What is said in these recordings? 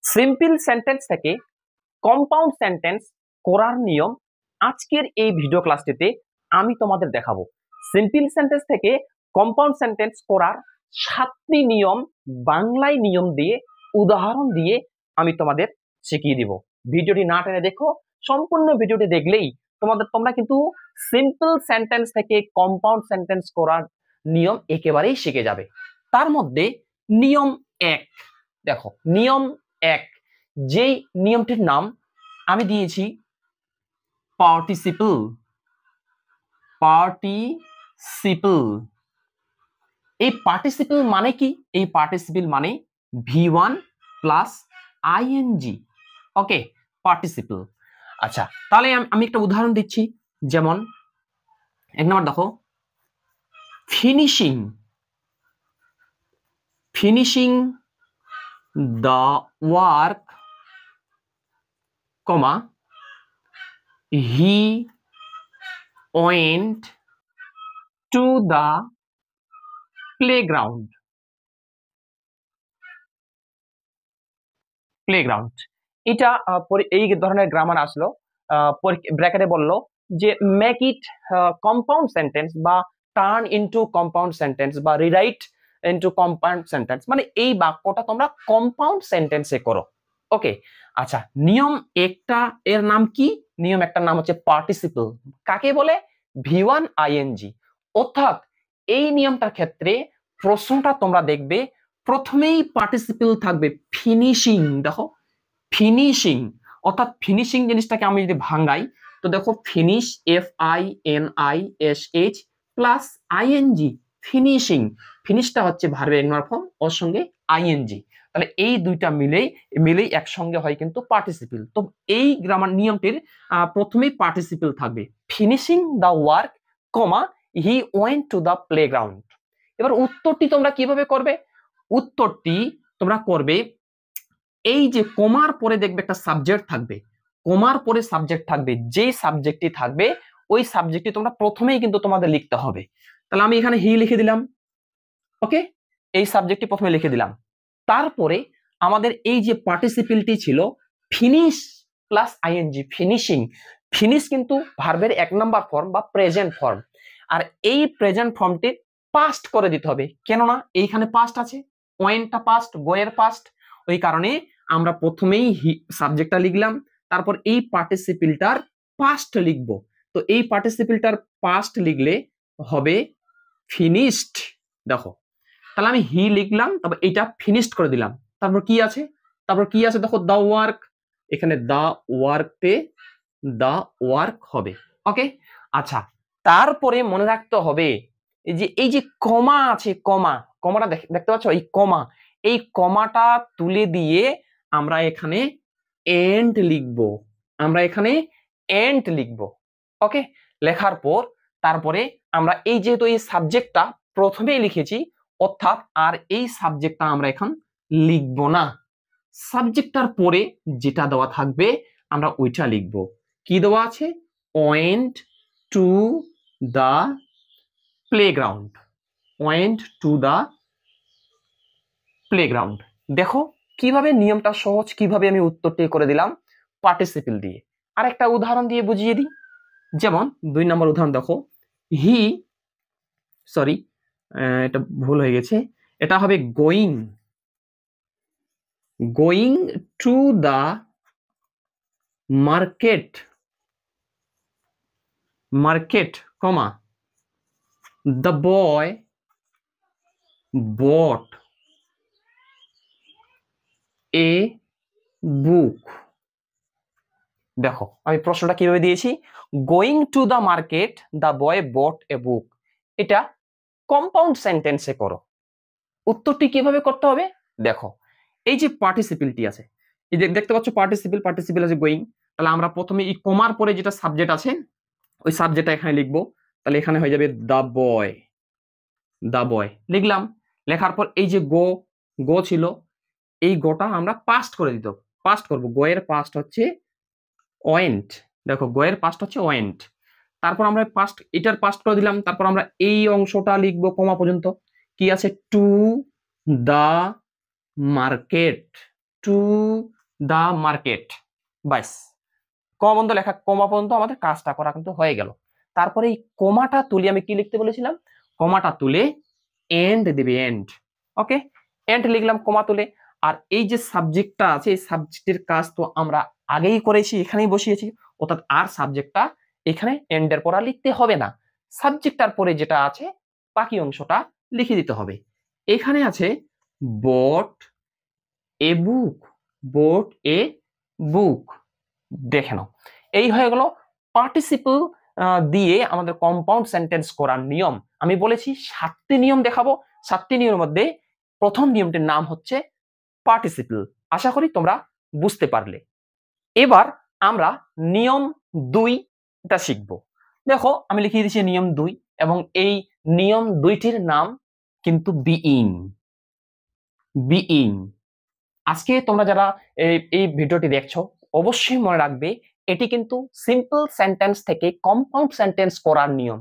Simple sentence থেকে compound sentence করার নিয়ম আজকের এই ভিডিও ক্লাসটিতে আমি তোমাদের দেখাবো। সিম্পল সেন্টেন্স থেকে কম্পাউন্ড সেন্টেন্স করার 7টি নিয়ম বাংলায় নিয়ম দিয়ে উদাহরণ দিয়ে আমি তোমাদের শিখিয়ে দিব। ভিডিওটি না টেনে দেখো, সম্পূর্ণ ভিডিওটি দেখলেই তোমরা কিন্তু সিম্পল সেন্টেন্স থেকে কম্পাউন্ড সেন্টেন্স করার নিয়ম একেবারেই শিখে যাবে। তার মধ্যে নিয়ম 1, দেখো নিয়ম 1, যেই নিয়মটির নাম আমি দিয়েছি পার্টিসিপল। এই পার্টিসিপল মানে কি? এই পার্টিসিপল মানে V1 প্লাস আইএনজি। ওকে, পার্টিসিপল। আচ্ছা, তাহলে আমি একটা উদাহরণ দিচ্ছি। যেমন 1 নম্বর দেখো, finishing the work, he went to the playground. এটা এই ধরনের গ্রামার আসলো, ব্র্যাকেটে বললো যে মেক ইট কম্পাউন্ড সেন্টেন্স বা টার্ন ইনটু কম্পাউন্ড সেন্টেন্স বা রিরাইট ইনটু কম্পাউন্ড সেন্টেন্স, মানে এই বাক্যটা তোমরা কম্পাউন্ড সেন্টেন্সে করো। ওকে, আচ্ছা, নিয়ম একটা এর নাম কি? নিয়ম একটার নাম হচ্ছে পার্টিসিপল। কাকে বলে? V1 ING. অর্থাৎ এই নিয়মটার ক্ষেত্রে প্রশ্নটা তোমরা দেখবে প্রথমেই পার্টিসিপল থাকবে ফিনিশিং। দেখো ফিনিশিং, অর্থাৎ ফিনিশিং জিনিসটাকে আমি যদি ভাঙাই তো দেখো finish, FINISH plus ING, finishing. ফিনিশটা হচ্ছে ভার্বের ইগনোর ফর্ম, ওর সঙ্গে আইএনজি, তাহলে এই দুইটা মিলেই একসঙ্গে হয় কিন্তু পার্টিসিপল। তো এই গ্রামার নিয়মটির প্রথমেই পার্টিসিপল থাকবে finishing the work, he went to the playground. এবার উত্তরটি তোমরা কিভাবে করবে? উত্তরটি তোমরা করবে এই যে কমার পরে দেখবে একটা সাবজেক্ট থাকবে, কমার পরে সাবজেক্ট থাকবে, যে সাবজেক্টটি থাকবে ওই সাবজেক্টটি তোমরা প্রথমেই কিন্তু তোমাদের লিখতে হবে। তাহলে আমি এখানে হি লিখে দিলাম। ওকে, এই সাবজেক্টটি প্রথমে লিখে দিলাম। তারপরে আমাদের এই যে পার্টিসিপলটি ছিল finish plus ING, finishing. Finish কিন্তু ভার্বের 1 নাম্বার ফর্ম বা প্রেজেন্ট ফর্ম, আর এই প্রেজেন্ট ফর্মটি পাস্ট করে দিতে হবে। কেননা এইখানে পাস্ট আছে, ওয়েনটা পাস্ট, গোয়ের পাস্ট, ওই কারণে আমরা প্রথমেই সাবজেক্টটা লিখলাম, তারপর এই পার্টিসিপলটার পাস্ট লিখব। তো এই পার্টিসিপলটার পাস্ট লিখলে হবে ফিনিশড। দেখো, তাহলে আমি হি লিখলাম, তারপর এটা ফিনিশড করে দিলাম। তারপর কি আছে? দেখো দা ওয়ার্ক, এখানে দা ওয়ার্কতে দা ওয়ার্ক হবে। ওকে, আচ্ছা, তারপরে মনে রাখতে হবে এই যে কমা আছে, কমাটা দেখতে পাচ্ছ? এই কমাটা তুলে দিয়ে আমরা এখানে এন্ড লিখব। ওকে, লেখার পর তারপরে আমরা এই যেহেতু এই সাবজেক্টটা প্রথমেই লিখেছি, অর্থাৎ আর এই সাবজেক্টটা আমরা এখন লিখব না। সাবজেক্টটার পরে যেটা দেওয়া থাকবে আমরা ওইটা লিখব। কি দেওয়া আছে? Went to the playground. দেখো কিভাবে নিয়মটা সহজ, কিভাবে আমি উত্তরটি করে দিলাম পার্টিসিপল দিয়ে। আর একটা উদাহরণ দিয়ে বুঝিয়ে দিই। যেমন 2 নম্বর উদাহরণ দেখো, এটা ভুল হয়ে গেছে, এটা হবে going to the market, the boy bought a book। দেখো আমি প্রশ্নটা কিভাবে দিয়েছি, going to the market the boy bought a book. এটা কম্পাউন্ড সেন্টেন্সে করো। উত্তরটি কিভাবে করতে হবে? দেখো এই যে পার্টিসিপলটি আছে, এই যে দেখতে পাচ্ছ পার্টিসিপল আছে গোয়িং, তাহলে আমরা প্রথমে এই কমার পরে যেটা সাবজেক্ট আছে ওই সাবজেক্টটা এখানে লিখবো। তাহলে এখানে হয়ে যাবে দ্য বয় লিখলাম। লেখার পর এই যে গো ছিল, এই গোটা আমরা পাস্ট করব। গোয়ের পাস্ট হচ্ছে ওয়েন্ট। দেখো গোয়ের পাস্ট হচ্ছে ওয়েন্ট। তারপর আমরা এটার পাস্ট করে দিলাম। তারপর আমরা এই অংশটা লিখবো কমা পর্যন্ত। কি আছে? Two the market, the market. ব্যাস, কমা বন্ধ লেখা, কমা পর্যন্ত আমাদের কাজটা করা কিন্তু হয়ে গেল। তারপরে এই কমাটা তুলে আমি কি লিখতে বলেছিলাম, কমাটা তুলে এন্ড দেবে, এন্ড। ওকে, এন্ড লিখলাম কমা তুলে। আর এই যে সাবজেক্টটা আছে, এই সাবজেক্টের কাজ তো আমরা আগেই করেছি, এখানেই বসিয়েছি, অর্থাৎ আর সাবজেক্টটা এখানে এন্ডের পর আর লিখতে হবে না। সাবজেক্টটার পরে যেটা আছে বাকি অংশটা লিখে দিতে হবে। এখানে আছে বট এ বুক, বট এ বুক। দেখে নাও, এই হয়ে গেল পার্টিসিপল দিয়ে আমাদের কম্পাউন্ড সেন্টেন্স করার নিয়ম। আমি বলেছি 7টি নিয়ম দেখাবো, 7টি নিয়মের মধ্যে প্রথম নিয়মটির নাম হচ্ছে পার্টিসিপল। আশা করি তোমরা বুঝতে পারলে। এবার আমরা নিয়ম 2টা শিখব। দেখো আমি লিখিয়ে দিচ্ছি নিয়ম 2, এবং এই নিয়ম 2টির নাম কিন্তু বিইং। বিইং। আজকে তোমরা যারা এই ভিডিওটি দেখছো অবশ্যই মনে রাখবে, এটি কিন্তু সিম্পল সেন্টেন্স থেকে কম্পাউন্ড সেন্টেন্স করার নিয়ম।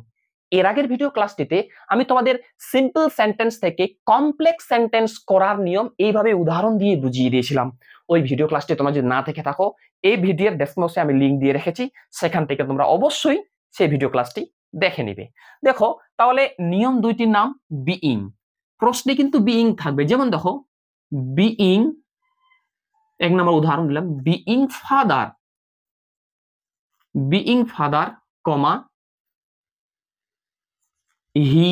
এর আগের ভিডিও ক্লাসটিতে আমি তোমাদের সিম্পল সেন্টেন্স থেকে কমপ্লেক্স সেন্টেন্স করার নিয়ম এইভাবে উদাহরণ দিয়ে বুঝিয়ে দিয়েছিলাম। ওই ভিডিও ক্লাসটি তোমরা যদি না দেখে থাকো, এই ভিডিওর ডেসক্রিপশনে আমি লিংক দিয়ে রেখেছি, সেখান থেকে তোমরা অবশ্যই সেই ভিডিও ক্লাসটি দেখে নিবে। দেখো তাহলে নিয়ম 2টির নাম বিইং। প্রশ্নে কিন্তু বিইং থাকবে, যেমন দেখো বিইং, এক নম্বর উদাহরণ দিলাম, being father, being father comma he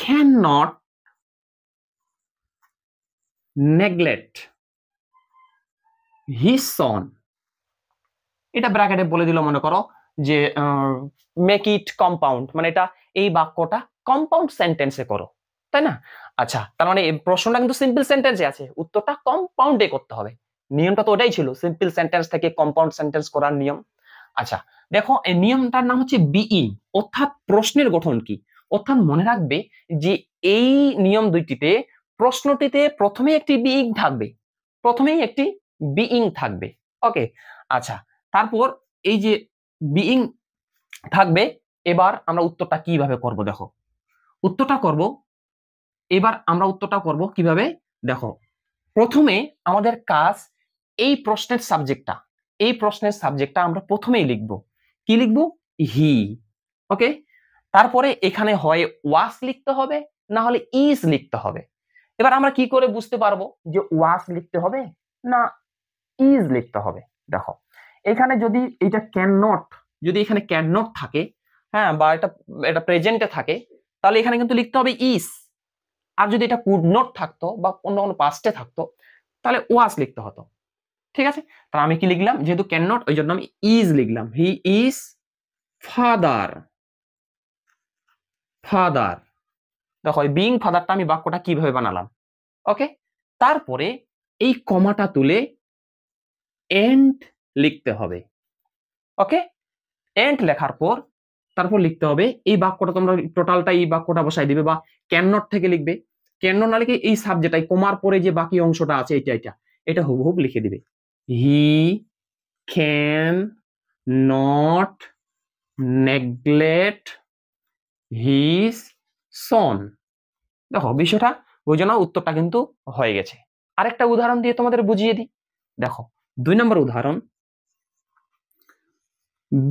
can not neglect his son. এটা ব্র্যাকেটে বলে দিল, মনে করো যে মেক ইট কম্পাউন্ড, মানে এটা এই বাক্যটা কম্পাউন্ড সেন্টেন্সে করো, তাই না? আচ্ছা, তার মানে প্রশ্নটা কিন্তু সিম্পল সেন্টেন্সে আছে, উত্তরটা কম্পাউন্ডে করতে হবে। নিয়মটা তো ওটাই ছিল, সিম্পল সেন্টেন্স থেকে কম্পাউন্ড সেন্টেন্স করার নিয়ম। আচ্ছা দেখো, এই নিয়মটার নাম হচ্ছে বিইং, অর্থাৎ প্রশ্নের গঠন কি। অর্থাৎ মনে রাখবে যে এই নিয়ম 2টিতে প্রশ্নটিতে প্রথমে একটি বিইং থাকবে, প্রথমেই একটি বিইং থাকবে। ওকে, আচ্ছা তারপর এই যে বিইং থাকবে, এবার আমরা উত্তরটা কিভাবে করব দেখো। উত্তরটা করব, এবার আমরা উত্তরটা করব কিভাবে দেখো। প্রথমে আমাদের কাজ এই প্রশ্নের সাবজেক্টটা, এই প্রশ্নের সাবজেক্টটা আমরা প্রথমেই লিখব। কি লিখব? হি। ওকে, তারপরে এখানে হয় ওয়াস লিখতে হবে, না হলে ইজ লিখতে হবে। এবার আমরা কি করে বুঝতে পারবো যে ওয়াস লিখতে হবে না ইজ লিখতে হবে? দেখো এখানে যদি এটা ক্যান নট, যদি এখানে ক্যান নট থাকে, হ্যাঁ, বা এটা প্রেজেন্টে থাকে, তাহলে এখানে কিন্তু লিখতে হবে ইজ। আর যদি এটা কুড নট থাকতো বা অন্য কোনো পাস্টে থাকতো, তাহলে ওয়াজ লিখতে হতো। ঠিক আছে, তাহলে আমি কি লিখলাম, যেহেতু ক্যান নট ওই জন্য আমি ইজ লিখলাম। He is father, father. দেখো বিং ফাদারটা আমি বাক্যটা কিভাবে বানালাম। ওকে, তারপরে এই কমাটা তুলে এন্ড লিখতে হবে। ওকে, এন্ড লেখার পর তারপর লিখতে হবে এই বাক্যটা, তোমরা টোটালটা এই বাক্যটা বসাই দিবে, বা ক্যান নট থেকে লিখবে। ক্যান নট না লিখে এই সাবজেক্টটাই কমার পরে যে বাকি অংশটা আছে এটা হুবহুব লিখে দিবে। He can not neglect his son. দেখো বিষয়টা বুঝো না, উত্তরটা কিন্তু হয়ে গেছে। আরেকটা উদাহরণ দিয়ে তোমাদের বুঝিয়ে দিই। দেখো 2 নম্বর উদাহরণ,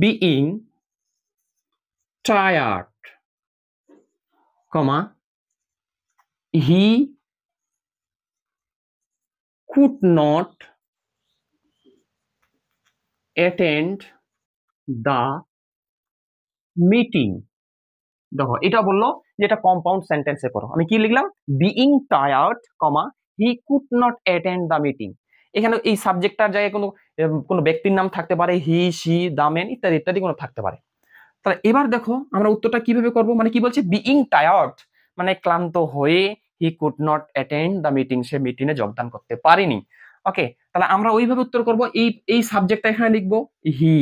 being tired, comma he could not attend the meeting। দেখো এটা বললো যে এটা কম্পাউন্ড সেন্টেন্সে করো। আমি কি লিখলাম? Being tired, comma he could not attend the meeting. এখানে এই সাবজেক্টটার জায়গায় কোনো ব্যক্তির নাম থাকতে পারে, হি, সি, দ্য ম্যান ইত্যাদি ইত্যাদি কোনো থাকতে পারে। তাহলে এবার দেখো আমরা উত্তরটা কিভাবে করব। মানে কি বলছে, বিইং টায়ার্ড মানে ক্লান্ত হয়ে, he could not attend the meeting, সে মিটিং এ যোগদান করতে পারেনি। ওকে, তাহলে আমরা ওইভাবে উত্তর করব। এই সাবজেক্টটা এখানে লিখবো, হি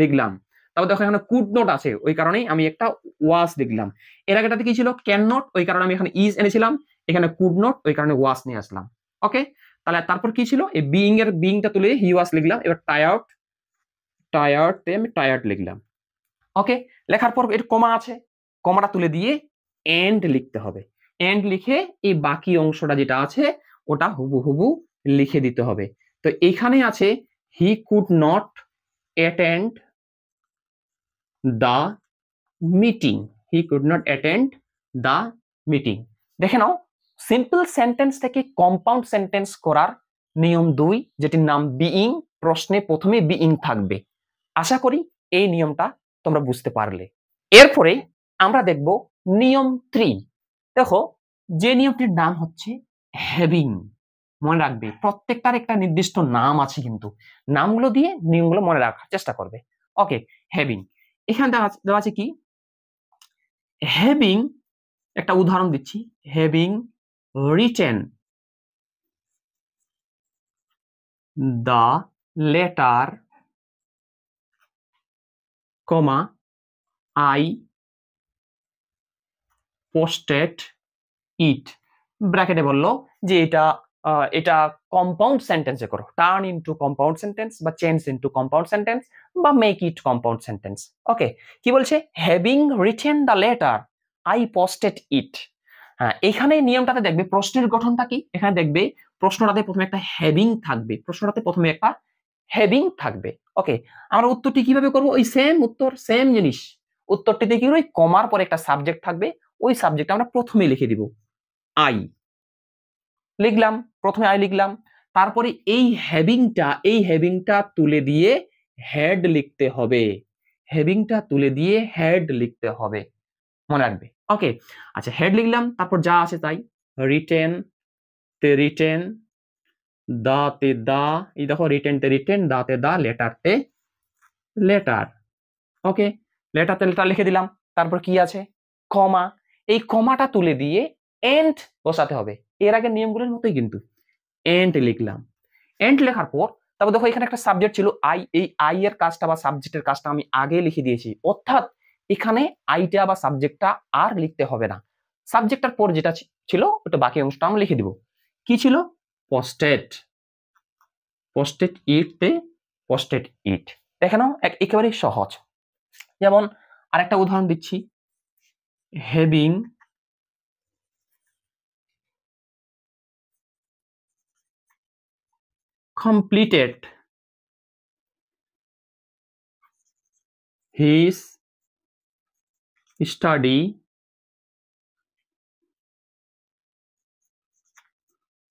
লিখলাম। তারপর দেখো এখানে কুড নট আছে, ওই কারণেই আমি একটা ওয়াজ লিখলাম। এর আগেটাতে কি ছিল? ক্যান নট, ওই কারণে আমি এখানে ইজ এনেছিলাম। এখানে কুড নট, ওই কারণে ওয়াজ নিয়ে আসলাম। ওকে, তাহলে তারপর কি ছিল? এই বিইংটা তুলে হি ওয়াজ লিখলাম। এবার টায়ার্ড আমি টায়ার্ড লিখলাম। ওকে, লেখার পর এর কমা আছে, কমাটা তুলে দিয়ে এন্ড লিখতে হবে। এন্ড লিখে এই বাকি অংশটা যেটা আছে ওটা হুবহু লিখে দিতে হবে। তো এখানে আছে হি could not attend the meeting, he could not attend the meeting. দেখে নাও, সিম্পল সেন্টেন্স থেকে কম্পাউন্ড সেন্টেন্স করার নিয়ম 2, যেটির নাম বিইং। প্রশ্নে প্রথমে বিইং থাকবে। আশা করি এই নিয়মটা তোমরা বুঝতে পারলে। এরপরে আমরা দেখব নিয়ম 3। দেখো, যে নিয়মটির নাম হচ্ছে হ্যাভিং। মনে রাখবে, প্রত্যেকটার একটা নির্দিষ্ট নাম আছে, কিন্তু নামগুলো দিয়ে নিয়মগুলো মনে রাখার চেষ্টা করবে। Okay, having. এখানে দেওয়া আছে কি, হ্যাভিং, একটা উদাহরণ দিচ্ছি, having written the letter comma I posted it. ব্র্যাকেটে বললো যে এটা কম্পাউন্ড সেন্টেন্সে করো, টার্ন ইনটু কম্পাউন্ড সেন্টেন্স বা চেঞ্জ ইনটু কম্পাউন্ড সেন্টেন্স বা make it compound sentence. Okay, কি বলছে, having written the letter I posted it. হ্যাঁ, এখানে নিয়মটাতে দেখবে প্রশ্নের গঠনটা কি। এখানে দেখবে প্রশ্নটাতে প্রথমে একটা হ্যাভিং থাকবে, প্রশ্নটাতে প্রথমে একটা হ্যাভিং থাকবে। ওকে, আমরা উত্তরটি কিভাবে করব, ওই সেম উত্তর, সেম জিনিস। উত্তরটিতে কি, ওই কমার পরে একটা সাবজেক্ট থাকবে, ওই সাবজেক্ট আমরা প্রথমে লিখে দিব, আই লিখলাম, প্রথমে আই লিখলাম। তারপরে এই হ্যাভিংটা তুলে দিয়ে হেড লিখতে হবে, হ্যাভিংটা তুলে দিয়ে হেড লিখতে হবে, মনে রাখবে। ওকে, আচ্ছা, হেড লিখলাম, তারপর যা আছে তাই, রিটেন তে রিটেন, দা তে দা, এই দেখো রিটেন তে রিটেন, দা তে দা, লেটার তে লেটার। ওকে, লেটার তে লেটার লিখে দিলাম। তারপর কি আছে, কমা, এই কমাটা তুলে দিয়ে এন্ড বসাতে হবে। এর আগের নিয়মগুলোর মতোই কিন্তু এন্ড লিখলাম। এন্ড লেখার পর তারপর দেখো এখানে একটা সাবজেক্ট ছিল আই, এই আই এর কাজটা বা সাবজেক্টের কাজটা আমি আগে লিখে দিয়েছি, অর্থাৎ এখানে আইটা বা সাবজেক্টটা আর লিখতে হবে না। সাবজেক্টটার পর যেটা ছিল ওটা বাকি অংশটা আমি লিখে দিব। কি ছিল, পোস্টেড, পোস্টেড ইট তে পোস্টেড ইট। দেখে নাও, একেবারেই সহজ। যেমন আরেকটা উদাহরণ দিচ্ছি, having completed his study,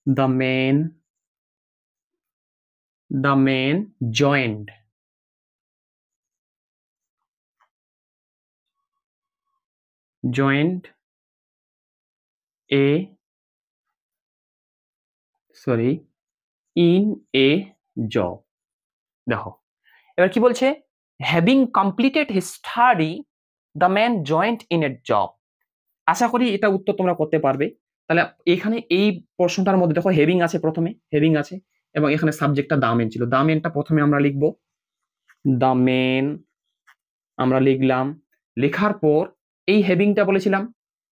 the man joined in a job। দেখো এবার কি বলছে, having completed his study the man joined in a job. আশা করি এটা উত্তর তোমরা করতে পারবে। তাহলে এখানে এই প্রশ্নটার মধ্যে দেখো হ্যাভিং আছে, প্রথমে হ্যাভিং আছে, এবং এখানে সাবজেক্টটা দা মেন ছিল। দা মেনটা প্রথমে আমরা লিখবো, দা মেন আমরা লিখলাম। লেখার পর এই হ্যাভিংটা বলেছিলাম,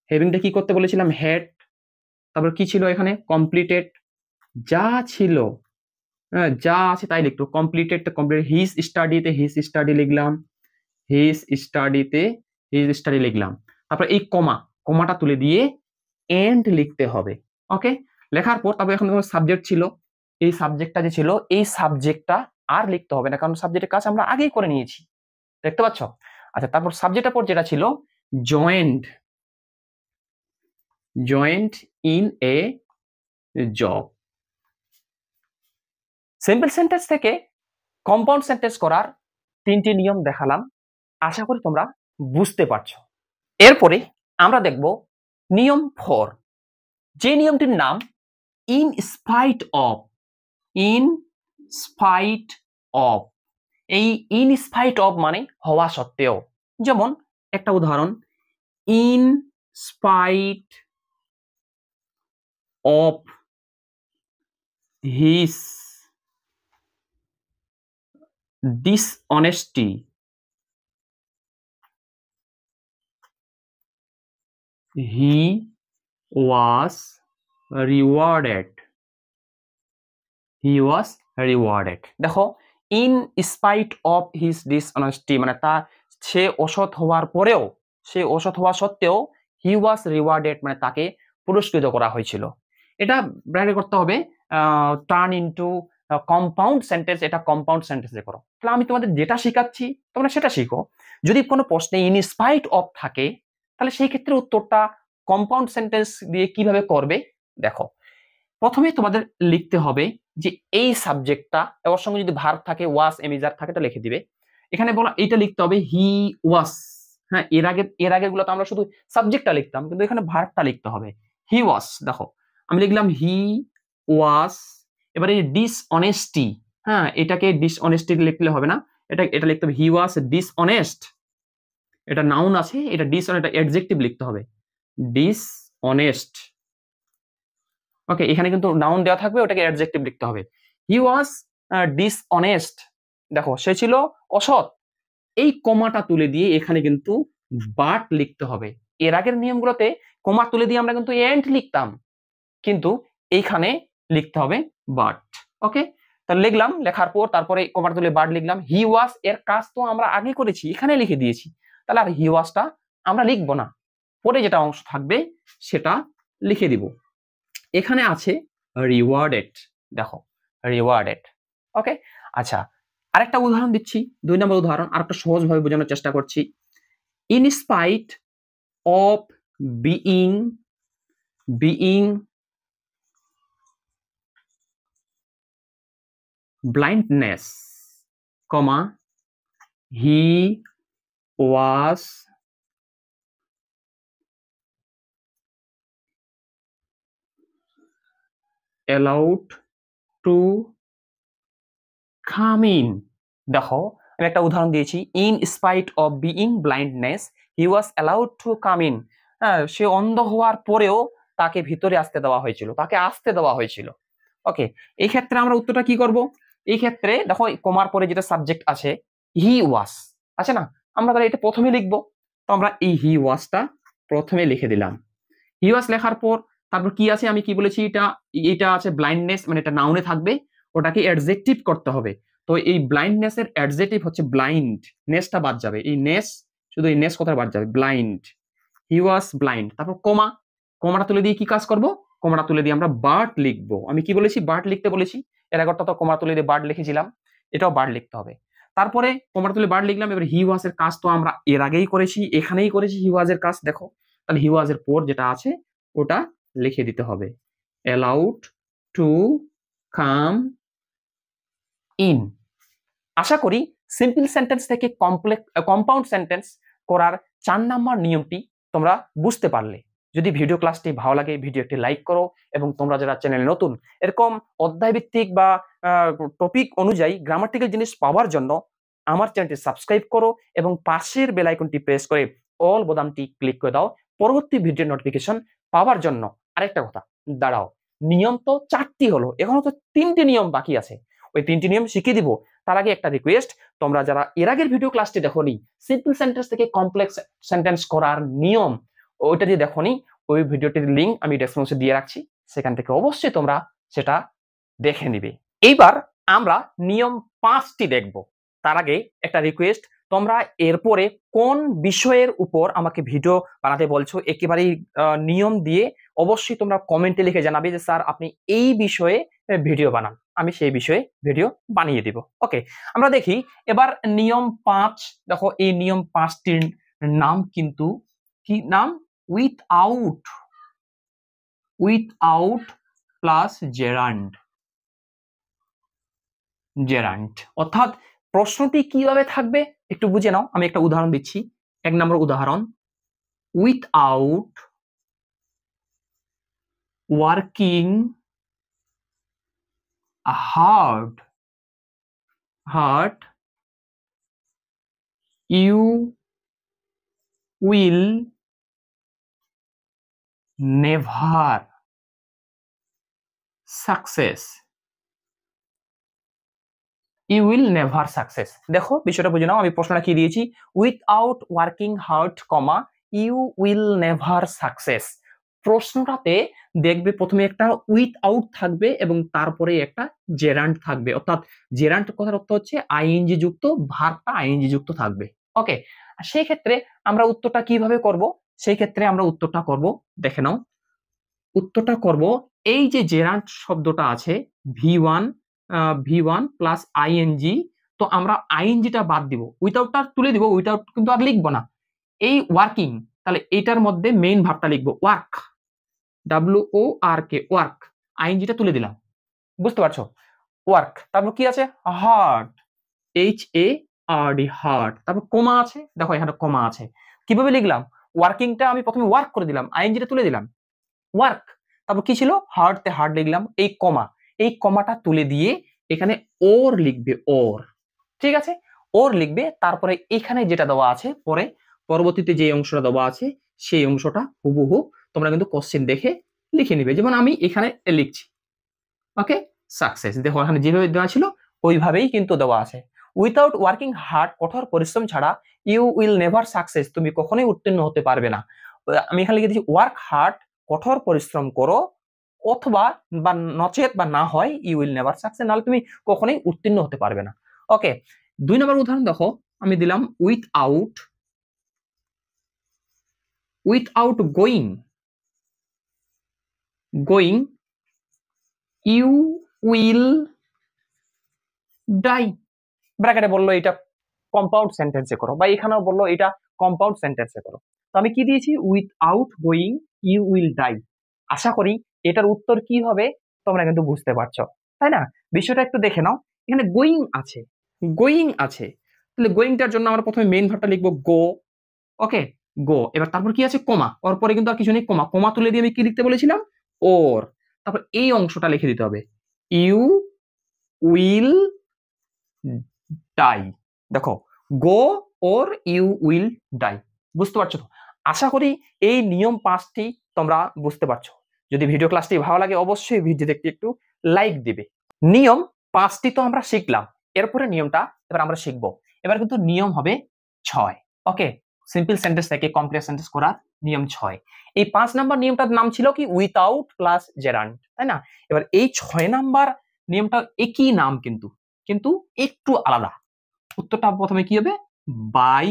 হ্যাভিংটা কি করতে বলেছিলাম, হেড, তারপর কি ছিল এখানে, কমপ্লিটেড, যা ছিল যা আছে তাই লিখতো, কমপ্লিটেড কমপ্লিট, হিজ স্টাডিতে হিজ স্টাডি লিখলাম, হিজ স্টাডিতে হিজ স্টাডি লিখলাম। তারপর এই কমাটা তুলে দিয়ে এন্ড লিখতে হবে। ওকে, লেখার পর তারপর এখন সাবজেক্ট ছিল, এই সাবজেক্টটা যে ছিল এই সাবজেক্টটা আর লিখতে হবে না, কারণ সাবজেক্টের কাজ আমরা আগেই করে নিয়েছি, দেখতে পাচ্ছ। আচ্ছা, তারপর সাবজেক্টের পর যেটা ছিল, joint in a job. Simple sentence থেকে কম্পাউন্ড সেন্টেন্স করার 3টি নিয়ম দেখালাম, আশা করি তোমরা বুঝতে পারছো। এরপরে আমরা দেখব নিয়ম 4, যে নিয়মটির নাম in spite of. In spite of, এই ইন স্পাইট অফ মানে হওয়া সত্ত্বেও। যেমন একটা উদাহরণ, in spite of his dishonesty he was rewarded, দেখো in spite of his dishonesty মানে সে অসৎ হওয়ার পরেও, সে অসৎ হওয়া সত্ত্বেও হি ওয়াজ রিওয়ার্ডেড মানে তাকে পুরস্কৃত করা হয়েছিল। এটা ব্র্যাকেট করতে হবে, টার্ন ইনটু কম্পাউন্ড সেন্টেন্স, এটা কম্পাউন্ড সেন্টেন্সে করো। তাহলে আমি তোমাদের যেটা শেখাচ্ছি তোমরা সেটা শিখো। যদি কোনো প্রশ্নে ইন স্পাইট অফ থাকে তাহলে সেই ক্ষেত্রে উত্তরটা কম্পাউন্ড সেন্টেন্স দিয়ে কিভাবে করবে দেখো। প্রথমে তোমাদের লিখতে হবে যে এই সাবজেক্টটা, ওর সঙ্গে যদি ভার্ব থাকে ওয়াস এমিজার থাকে এটা লিখে দিবে। এখানে বলা এইটা লিখতে হবে হি ওয়াস। হ্যাঁ, এর আগে গুলো তো আমরা শুধু সাবজেক্টটা লিখতাম, কিন্তু এখানে ভার্বটা লিখতে হবে। হি ওয়াস, দেখো আমি লিখলাম হি ওয়াস। এবারে ডিসঅনেস্টি, হ্যাঁ এটাকে ডিসঅনেস্টি লিখলে হবে না, এটা লিখতে হবে হি ওয়াস ডিসঅনেস্ট। এটা নাউন আছে, এটা এটা অ্যাডজেক্টিভ লিখতে হবে, ডিসঅনেস্ট। ওকে, এখানে কিন্তু নাউন দেওয়া থাকবে, ওটাকে অ্যাডজেক্টিভ লিখতে হবে। হি ওয়াজ ডিসঅনেস্ট, দেখো সে ছিল অসৎ। এই কমাটা তুলে দিয়ে এখানে কিন্তু বাট লিখতে হবে। এর আগের নিয়মগুলোতে কমা তুলে দিয়ে আমরা কিন্তু এন্ড লিখতাম, কিন্তু এইখানে লিখতে হবে বাট। ওকে, তাহলে লিখলাম, লেখার পর তারপরে কমা তুলে বাট লিখলাম। হি ওয়াজ এর কাজ তো আমরা আগে করেছি, এখানে লিখে দিয়েছি, তাহলে আর হি ওয়াজটা আমরা লিখবো না, পরে যেটা অংশ থাকবে সেটা লিখে দিব। এখানে আছে রিওয়ার্ডেড, দেখো রিওয়ার্ডেড। ওকে, আচ্ছা আরেকটা উদাহরণ দিচ্ছি, 2 নম্বর উদাহরণ, আরেকটা সহজভাবে বোঝানোর চেষ্টা করছি। In spite of being blindness, comma, he was allowed to come in। দেখো আমি একটা উদাহরণ দিয়েছি, in spite of being blindness he was allowed to come in. হ্যাঁ, সে অন্ধ হওয়ার পরেও তাকে ভিতরে আসতে দেওয়া হয়েছিল, তাকে আসতে দেওয়া হয়েছিল। ওকে, এই ক্ষেত্রে আমরা উত্তরটা কি করব? এই ক্ষেত্রে দেখো কমার পরে যেটা সাবজেক্ট আছে হি ওয়াজ আছে না, আমরা তাহলে এটা প্রথমে লিখবো। তো আমরা এই হি ওয়াজটা প্রথমে লিখে দিলাম। হি ওয়াজ লেখার পর তারপর কি আছে, আমি কি বলেছি, এটা আছে ব্লাইন্ডনেস, মানে এটা নাউনে থাকবে, ওটাকে অ্যাডজেক্টিভ করতে হবে। তো এই ব্লাইন্ডনেস এর অ্যাডজেক্টিভ হচ্ছে ব্লাইন্ড, নেসটা বাদ যাবে, এই নেস, শুধু এই নেস কথা বাদ যাবে, ব্লাইন্ড। হি ওয়াজ ব্লাইন্ড, তারপর কমা, কমাটা তুলে দিয়ে কি কাজ করব? কমাটা তুলে দিয়ে আমরা বার্ড লিখবো। আমি কি বলেছি, বার্ড লিখতে বলেছি, এর আগেরটা তো কমা তুলে দিয়ে বার্ড লিখেছিলাম, এটাও বার্ড লিখতে হবে। তারপরে কমাটা তুলে বার্ড লিখলাম। এবার হি ওয়াজ এর কাজ তো আমরা এর আগেই করেছি, এখানেই করেছি হি ওয়াজ এর কাজ, দেখো তাহলে হি ওয়াজ এর পর যেটা আছে ওটা লিখে দিতে হবে, অ্যালাউড টু কাম ইন। আশা করি সিম্পল সেন্টেন্স থেকে কম্পাউন্ড সেন্টেন্স করার 4 নম্বর নিয়মটি তোমরা বুঝতে পারলে। যদি ভিডিও ক্লাসটি ভালো লাগে ভিডিওটি লাইক করো, এবং তোমরা যারা চ্যানেলে নতুন এরকম অধ্যায় ভিত্তিক বা টপিক অনুযায়ী গ্রামাটিক্যাল জিনিস পাওয়ার জন্য আমার চ্যানেলটি সাবস্ক্রাইব করো, এবং পাশের বেল আইকনটি প্রেস করে অল বোতামটি ক্লিক করে দাও পরবর্তী ভিডিও নোটিফিকেশন পাওয়ার জন্য। আরেকটা কথা, দাঁড়াও, নিয়ম তো 4টি হলো, এখনো তো 3টি নিয়ম বাকি আছে, ওই 3টি নিয়ম শিখিয়ে দিব। তার আগে একটা রিকোয়েস্ট, তোমরা যারা এর আগের ভিডিও ক্লাসটি দেখোনি, সিম্পল সেন্টেন্স থেকে কমপ্লেক্স সেন্টেন্স করার নিয়ম ওইটা দিয়ে দেখোনি, ওই ভিডিওটির লিংক আমি ডেসক্রিপশনে দিয়ে রাখছি, সেখান থেকে অবশ্যই তোমরা সেটা দেখে নিবে। এইবার আমরা নিয়ম 5টি দেখব। তার আগে একটা রিকোয়েস্ট, তোমরা এরপরে কোন বিষয়ের উপর আমাকে ভিডিও বানাতে বলছো একেবারেই নিয়ম দিয়ে অবশ্যই তোমরা কমেন্টে লিখে জানাবে যে স্যার আপনি এই বিষয়ে ভিডিও বানান, আমি সেই বিষয়ে ভিডিও বানিয়ে দিব। ওকে, আমরা দেখি এবার নিয়ম 5। দেখো এই নিয়ম 5টির নাম কিন্তু কি নাম, উইথআউট প্লাস জেরান্ড। অর্থাৎ প্রশ্নটি কিভাবে থাকবে একটু বুঝে নাও, আমি একটা উদাহরণ দিচ্ছি। 1 নম্বর উদাহরণ, without working hard you will never success। You will never success. দেখো বিষয়টা বুঝে নাও, আমি প্রশ্নটা কি দিয়েছি, without working hard comma you will never success. প্রশ্নটাতে দেখবে প্রথমে একটা উইথআউট থাকবে এবং তারপরে একটা জেরান্ট থাকবে, অর্থাৎ জেরান্ট কথার অর্থ হচ্ছে আইএনজি যুক্ত, ভার্বটা আইএনজি যুক্ত থাকবে। ওকে, সেই ক্ষেত্রে আমরা উত্তরটা কিভাবে করব, সেই ক্ষেত্রে আমরা উত্তরটা করব, দেখে নাও, উত্তরটা করব এই যে জেরান্ট শব্দটা আছে ভি ওয়ান প্লাস আইএনজি, তো আমরা আইএনজিটা বাদ দিব, উইথাউটটা তুলে দিব, উইথাউট কিন্তু আর লিখবো না। এই ওয়ার্কিং, তাহলে এইটার মধ্যে মেইন ভাবটা লিখবো ওয়ার্ক, WORK, ওয়ার্ক, আইএনজিটা তুলে দিলাম, বুঝতে পারছো? ওয়ার্ক, তারপর কি আছে হার্ড, HARD, হার্ড, তারপর কমা আছে, দেখো এখানে কমা আছে। কিভাবে লিখলাম? ওয়ার্কিংটা আমি প্রথমে ওয়ার্ক করে দিলাম, আইএনজিটা তুলে দিলাম, ওয়ার্ক, তারপর কি ছিল হার্ডতে হার্ড লিখলাম, এই কমাটা তুলে দিয়ে এখানে ওর লিখবে, ওর, ঠিক আছে, ওর লিখবে। তারপরে এখানে যেটা দেওয়া আছে পরে পরবর্তীতে যে অংশটা দেওয়া আছে সেই অংশটা হুবহু তোমরা কিন্তু কোশ্চেন দেখে লিখে নিবে, যেমন আমি এখানে লিখছি। ওকে, সাকসেস, দেখো এখানে যেভাবে দেওয়া ছিল ওইভাবেই কিন্তু দেওয়া আছে। উইথাউট ওয়ার্কিং হার্ড, কঠোর পরিশ্রম ছাড়া ইউ উইল নেভার সাকসেস, তুমি কখনোই উত্তীর্ণ হতে পারবে না। আমি এখানে লিখে দিচ্ছি ওয়ার্ক হার্ড, কঠোর পরিশ্রম করো, অথবা বা নচেত বা না হয় ইউ উইল নেভার সাকসেস, নাহলে তুমি কখনোই উত্তীর্ণ হতে পারবে না। ওকে, 2 নম্বর উদাহরণ দেখো, আমি দিলাম without going you will die, ব্র্যাকেটে বললো এটা কম্পাউন্ড সেন্টেন্সে করো, বা এখানেও বললো এটা কম্পাউন্ড সেন্টেন্সে করো। তো আমি কি দিয়েছি without going you will die. আশা করি এটার উত্তর কি হবে তোমরা কিন্তু বুঝতে পারছো, তাই না? বিষয়টা একটু দেখে নাও, এখানে গোয়িং আছে, তাহলে গোয়িংটার জন্য আমরা প্রথমে মেইন ভার্বটা লিখবো গো। ওকে, গো, এবার তারপর কি আছে কমা, ওর পরে কিন্তু আর কিছু নেই, কমা তুলে দিয়ে আমি কি লিখতে বলেছিলাম ওর, তারপর এই অংশটা লিখে দিতে হবে ইউ উইল ডাই। দেখো go or you will die, বুঝতে পারছো তো? আশা করি এই নিয়ম 5টি তোমরা বুঝতে পারছো। যদি ভিডিও ক্লাসটি ভালো লাগে অবশ্যই ভিডিও দেখতে একটু লাইক দিবে। নিয়ম 5টি তো আমরা শিখলাম, এরপরে নিয়মটা এবার আমরা শিখবো। এবার কিন্তু নিয়ম হবে 6। ওকে, সিম্পল সেন্টেন্স থেকে কমপ্লেক্স সেন্টেন্স করার নিয়ম 6। এই 5 নাম্বার নিয়মটার নাম ছিল কি উইথআউট প্লাস জেরান্ট, তাই না? এবার এই 6 নাম্বার নিয়মটা একই নাম, কিন্তু একটু আলাদা। উত্তরটা প্রথমে কি হবে বাই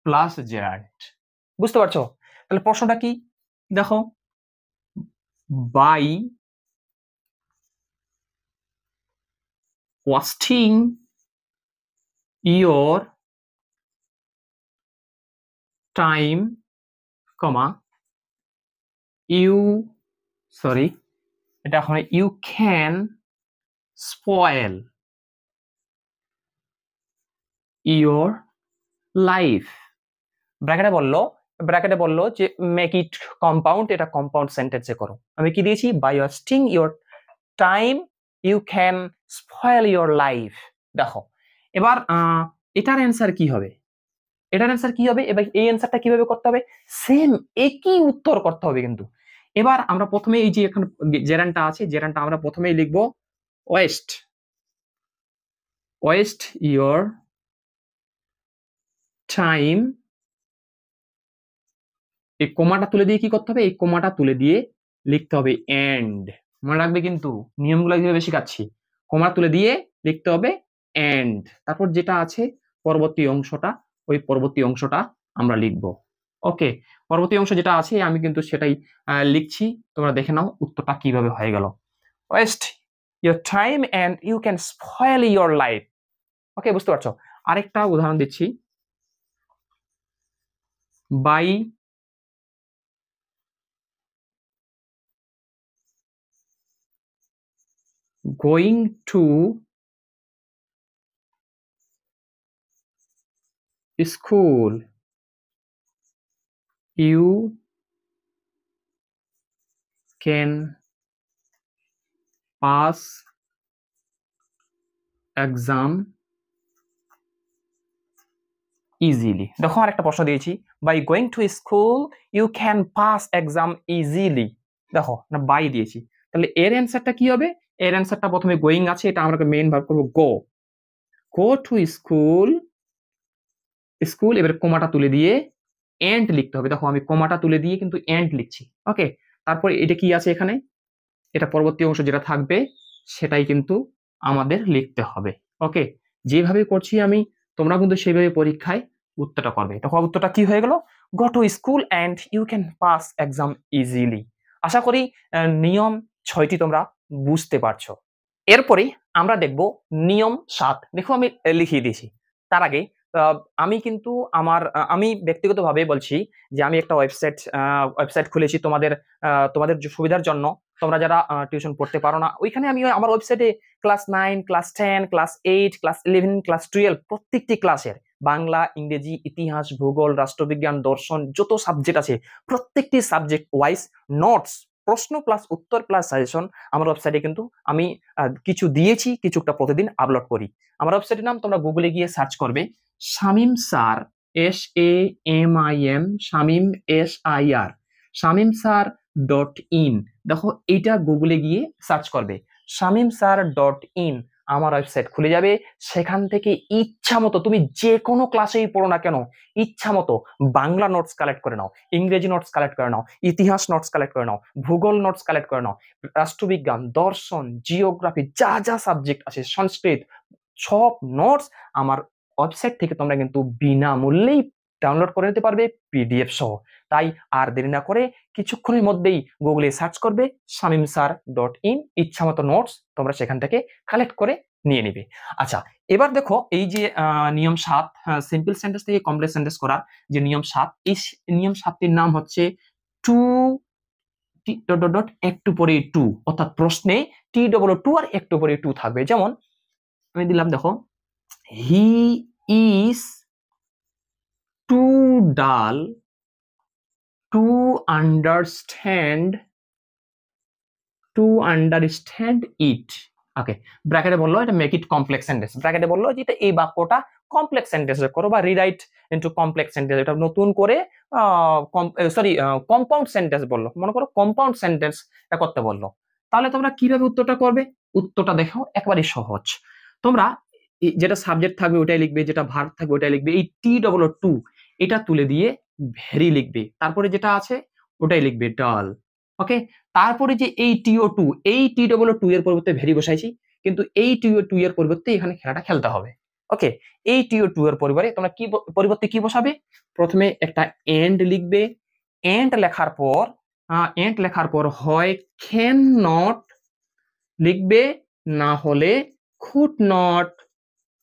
প্লাস জেরান্ট, বুঝতে পারছো? তাহলে প্রশ্নটা কি দেখো, বাই wasting your time, এটা এখন you can spoil your life, ব্র্যাকেটে বললো যে মেক ইট কম্পাউন্ড, এটা কম্পাউন্ড সেন্টেন্সে করো। আমি কি দিয়েছি by wasting your time you can spoil your life. দেখো এবার এটার অ্যান্সার কি হবে, এবার এই অ্যান্সারটা কিভাবে করতে হবে, সেম একই উত্তর করতে হবে কিন্তু। এবার আমরা প্রথমে এই যে এখানে জেরান্টটা আছে, জেরান্টটা আমরা প্রথমেই লিখবো ওয়েস্ট ইওর টাইম, এই কোমাটা তুলে দিয়ে কি করতে হবে, এই কোমাটা তুলে দিয়ে লিখতে হবে এন্ড। মনে রাখবে কিন্তু নিয়মগুলো কিভাবে শেখাচ্ছি, কোমা তুলে দিয়ে লিখতে হবে এন্ড, তারপর যেটা আছে পরবর্তী অংশটা, ওই পরবর্তী অংশটা আমরা লিখবো। ওকে, পরবর্তী অংশ যেটা আছে আমি কিন্তু সেটাই লিখছি, তোমরা দেখে নাও উত্তরটা কিভাবে হয়ে গেল। Waste your time and you can spoil your life. Okay, বুঝতে পারছো? আরেকটা উদাহরণ দিচ্ছি, by going to school you can pass exam easily। দেখো আরেকটা প্রশ্ন দিয়েছি, by going to school you can pass exam easily. দেখো না বাই দিয়েছি, তাহলে এর অ্যান্সারটা কি হবে, এর অ্যান্সারটা প্রথমে গোয়িং আছে, এটা আমরা মেইন ভার্ব করব গো টু স্কুল, এবার কোমাটা তুলে দিয়ে এন্ড লিখতে হবে। দেখো আমি কোমাটা তুলে দিয়ে কিন্তু এন্ড লিখছি। ওকে, তারপর এটা কি আছে এখানে, এটা পরবর্তী অংশ যেটা থাকবে সেটাই কিন্তু আমাদের লিখতে হবে। ওকে, যেভাবে করছি আমি তোমরা কিন্তু সেইভাবে পরীক্ষায় উত্তরটা করবে। তখন উত্তরটা কি হয়ে গেল, go to school and you can pass exam easily. আশা করি নিয়ম 6টি তোমরা বুঝতে পারছো। এরপরে আমরা দেখব নিয়ম 7। দেখো আমি লিখিয়ে দিয়েছি। তার আগে আমি কিন্তু আমি ব্যক্তিগতভাবে বলছি যে আমি একটা ওয়েবসাইট খুলেছি তোমাদের সুবিধার জন্য। তোমরা যারা টিউশন পড়তে পারো না, ওইখানে আমি আমার ওয়েবসাইটে class 9, class 10, class 8, class 11, class 12 প্রত্যেকটি ক্লাসের বাংলা, ইংরেজি, ইতিহাস, ভূগোল, রাষ্ট্রবিজ্ঞান, দর্শন যত সাবজেক্ট আছে প্রত্যেকটি সাবজেক্ট ওয়াইজ নোটস, প্রশ্ন প্লাস উত্তর প্লাস সাজেশন আমার ওয়েবসাইটে কিন্তু আমি কিছু দিয়েছি, কিছুটা প্রতিদিন আপলোড করি। আমার ওয়েবসাইটের নাম তোমরা গুগলে গিয়ে সার্চ করবে Shamim sir, SAMIM, Shamim SIR, shamimsar.in। দেখো এইটা গুগলে গিয়ে সার্চ করবে shamimsar.in, আমার ওয়েবসাইট খুলে যাবে। সেখান থেকে ইচ্ছা মতো তুমি যে কোনো ক্লাসেই পড়ো না কেন, ইচ্ছা মতো বাংলা নোটস কালেক্ট করে নাও, ইংরেজি নোটস কালেক্ট করে নাও, ইতিহাস নোটস কালেক্ট করে নাও, ভূগোল নোটস কালেক্ট করে নাও, রাষ্ট্রবিজ্ঞান, দর্শন, জিওগ্রাফি, যা যা সাবজেক্ট আছে, সংস্কৃত, সব নোটস আমার ওয়েবসাইট থেকে তোমরা কিন্তু বিনামূল্যেই ডাউনলোড করে নিতে পারবে PDF সহ। তাই আর দেরি না করে কিছুক্ষণের মধ্যেই গুগলে সার্চ করবে shamimsar.in, ইচ্ছা মতো নোটস তোমরা সেখান থেকে কালেক্ট করে নিয়ে নিবে। আচ্ছা, এবার দেখো এই যে নিয়ম 7, সিম্পল সেন্টেন্স থেকে কমপ্লেক্স সেন্টেন্স করার যে নিয়ম 7, এই নিয়ম 7টির নাম হচ্ছে টু একটু পরে টু, অর্থাৎ প্রশ্নে T2 আর একটু পরে টু থাকবে। যেমন আমি দিলাম, দেখো হি ইজ টু ডাল টু আন্ডারস্ট্যান্ড ইট। ওকে, ব্র্যাকেটে বললো এটা মেক ইট কমপ্লেক্স সেন্টেন্স, ব্র্যাকেটে বললো যে এটা এই বাক্যটা কমপ্লেক্স সেন্টেন্সে করো বা রিরাইট ইনটু কমপ্লেক্স সেন্টেন্স, এটা নতুন করে কম্পাউন্ড সেন্টেন্স বললো, মনে করো কম্পাউন্ড সেন্টেন্স এটা করতে বললো। তাহলে তোমরা কিভাবে উত্তরটা করবে? উত্তরটা দেখো একেবারে সহজ। তোমরা যেটা সাবজেক্ট থাকবে ওটাই লিখবে, যেটা ভার্ব থাকবে ওটাই লিখবে, এই T2 এটা তুলে দিয়ে ভেরি লিখবে, তারপরে যেটা আছে ওটাই লিখবে ডাল। ওকে, তারপরে যে এই TO2, এই T2 এর পরিবর্তে ভেরি বসাইছি, কিন্তু এই TO2 এর পরিবর্তে এখানে খেলাটা খেলতে হবে। ওকে, এই TO2 এর পরিবর্তে কি বসাবে? প্রথমে একটা এন্ড লিখবে, এন্ড লেখার পর হয় ক্যান নট লিখবে, না হলে কুড নট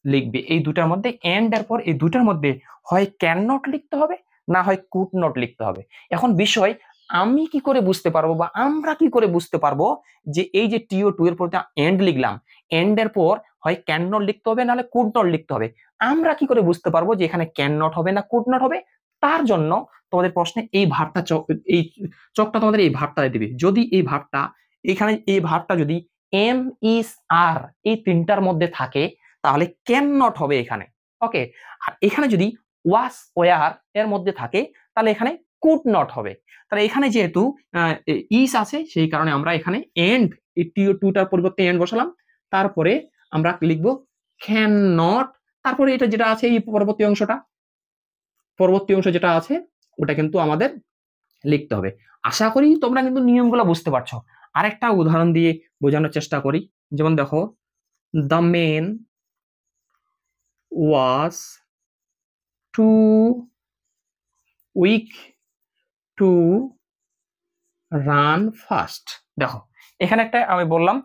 লিখবে। এই দুটার মধ্যে, এন্ড এর পর এই দুটার মধ্যে হয় ক্যান নট লিখতে হবে, না হয় কুড নট লিখতে হবে। এখন বিষয়, আমি কি করে বুঝতে পারবো বা আমরা কি করে বুঝতে পারবো যে এই যে TO2 এর পর এন্ড লিখলাম, এন্ড এর পর হয় ক্যান নট লিখতে হবে, নাহলে কুড নট লিখতে হবে। আমরা কি করে বুঝতে পারবো যে এখানে ক্যান নট হবে না কুড নট হবে? তার জন্য তোমাদের প্রশ্নে এই ভাবটা এই চকটা তোমাদের এই ভাবটা দিবে। যদি এই ভাবটা এখানে এই ভাবটা যদি এম ইস আর এই তিনটার মধ্যে থাকে তাহলে ক্যান নট হবে এখানে। ওকে, আর এখানে যদি ওয়াস ওয়ার এর মধ্যে থাকে তাহলে এখানে কুড নট হবে। তাহলে এখানে যেহেতু ইস আছে সেই কারণে আমরা এখানে এন্ড, এই TO2টার পরিবর্তে এন্ড বসালাম, তারপরে আমরা লিখবো ক্যান নট, তারপরে এটা যেটা আছে এই পরবর্তী অংশ যেটা আছে ওটা কিন্তু আমাদের লিখতে হবে। আশা করি তোমরা কিন্তু নিয়মগুলো বুঝতে পারছো। আরেকটা উদাহরণ দিয়ে বোঝানোর চেষ্টা করি। যেমন দেখো, the men was too weak to run fast. দেখো এখানে একটা আমি বললাম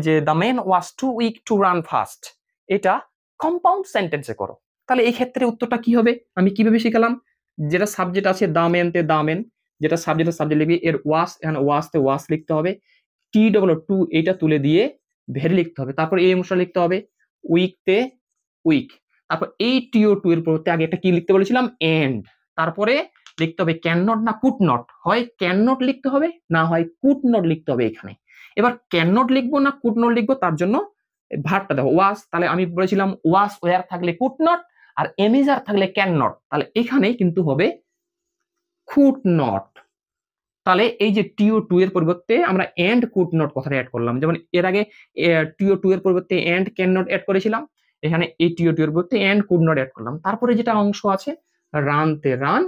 যে the men was too weak to run fast, এটা কম্পাউন্ড সেন্টেন্সে করো। তাহলে এই ক্ষেত্রে উত্তরটা কি হবে? আমি কিভাবে শিখালাম, যেটা সাবজেক্ট আছে দা মেন, যেটা সাবজেক্ট লিখবি, এর ওয়াস, এখানে ওয়াসতে ওয়াস লিখতে হবে, T2 এটা তুলে দিয়ে ভেরি লিখতে হবে, তারপর এই অংশটা লিখতে হবে উইকতে উইক, তারপর এই TO2 এর পরিবর্তে আগে একটা কি লিখতে বলেছিলাম এন্ড, তারপরে লিখতে হবে ক্যান নট না কুড নট, হয় ক্যান নট লিখতে হবে, না হয় কুড নট লিখতে হবে এখানে। এবার ক্যান নট লিখবো না কুড নট লিখবো, তার জন্য ভার্বটা দেখো ওয়াস, তাহলে আমি বলেছিলাম ওয়াস ওয়ার থাকলে কুড নট, আর এমিজার থাকলে ক্যান নট, তাহলে এখানে কিন্তু হবে কুড নট। তাহলে এই যে TO2 এর পরিবর্তে আমরা এন্ড কুড নট কথাটা অ্যাড করলাম, যেমন এর আগে TO2 এর পরিবর্তে এন্ড ক্যান নট অ্যাড করেছিলাম, এখানে এই TO2 এর পরিবর্তে এন্ড কুড নট অ্যাড করলাম। তারপরে যেটা অংশ আছে রানতে রান,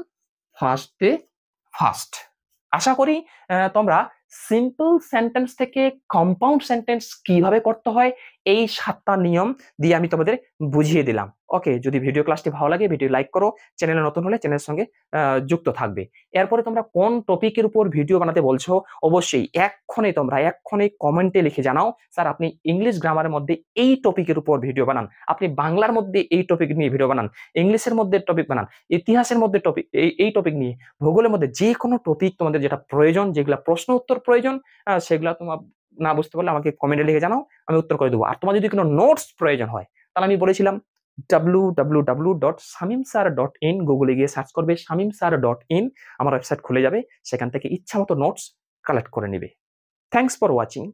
ফাস্টে ফাস্ট। আশা করি তোমরা সিম্পল সেন্টেন্স থেকে কম্পাউন্ড সেন্টেন্স কিভাবে করতে হয় এই 7টা নিয়ম দিয়ে আমি তোমাদের বুঝিয়ে দিলাম। ওকে, যদি ভিডিও ক্লাসটি ভালো লাগে ভিডিও লাইক করো, চ্যানেলে নতুন হলে চ্যানেলের সঙ্গে যুক্ত থাকবে। এরপরে তোমরা কোন টপিকের উপর ভিডিও বানাতে বলছো অবশ্যই এক্ষণে কমেন্টে লিখে জানাও, স্যার আপনি ইংলিশ গ্রামারের মধ্যে এই টপিকের উপর ভিডিও বানান, আপনি বাংলার মধ্যে এই টপিক নিয়ে ভিডিও বানান, ইংলিশের মধ্যে টপিক বানান, ইতিহাসের মধ্যে টপিক এই টপিক নিয়ে, ভূগোলের মধ্যে যে কোনো টপিক তোমাদের যেটা প্রয়োজন, যেগুলা প্রশ্ন উত্তর প্রয়োজন, সেগুলা তোমার না বুঝতে পারলে আমাকে কমেন্টে লিখে জানাও, আমি উত্তর করে দেবো। আর তোমার যদি কোনো নোটস প্রয়োজন হয় তাহলে আমি বলেছিলাম www.shamimsir.in গুগলে গিয়ে সার্চ করবে shamimsir.in, আমার ওয়েবসাইট খুলে যাবে, সেখান থেকে ইচ্ছা মতো নোটস কালেক্ট করে নিবে। Thanks for watching.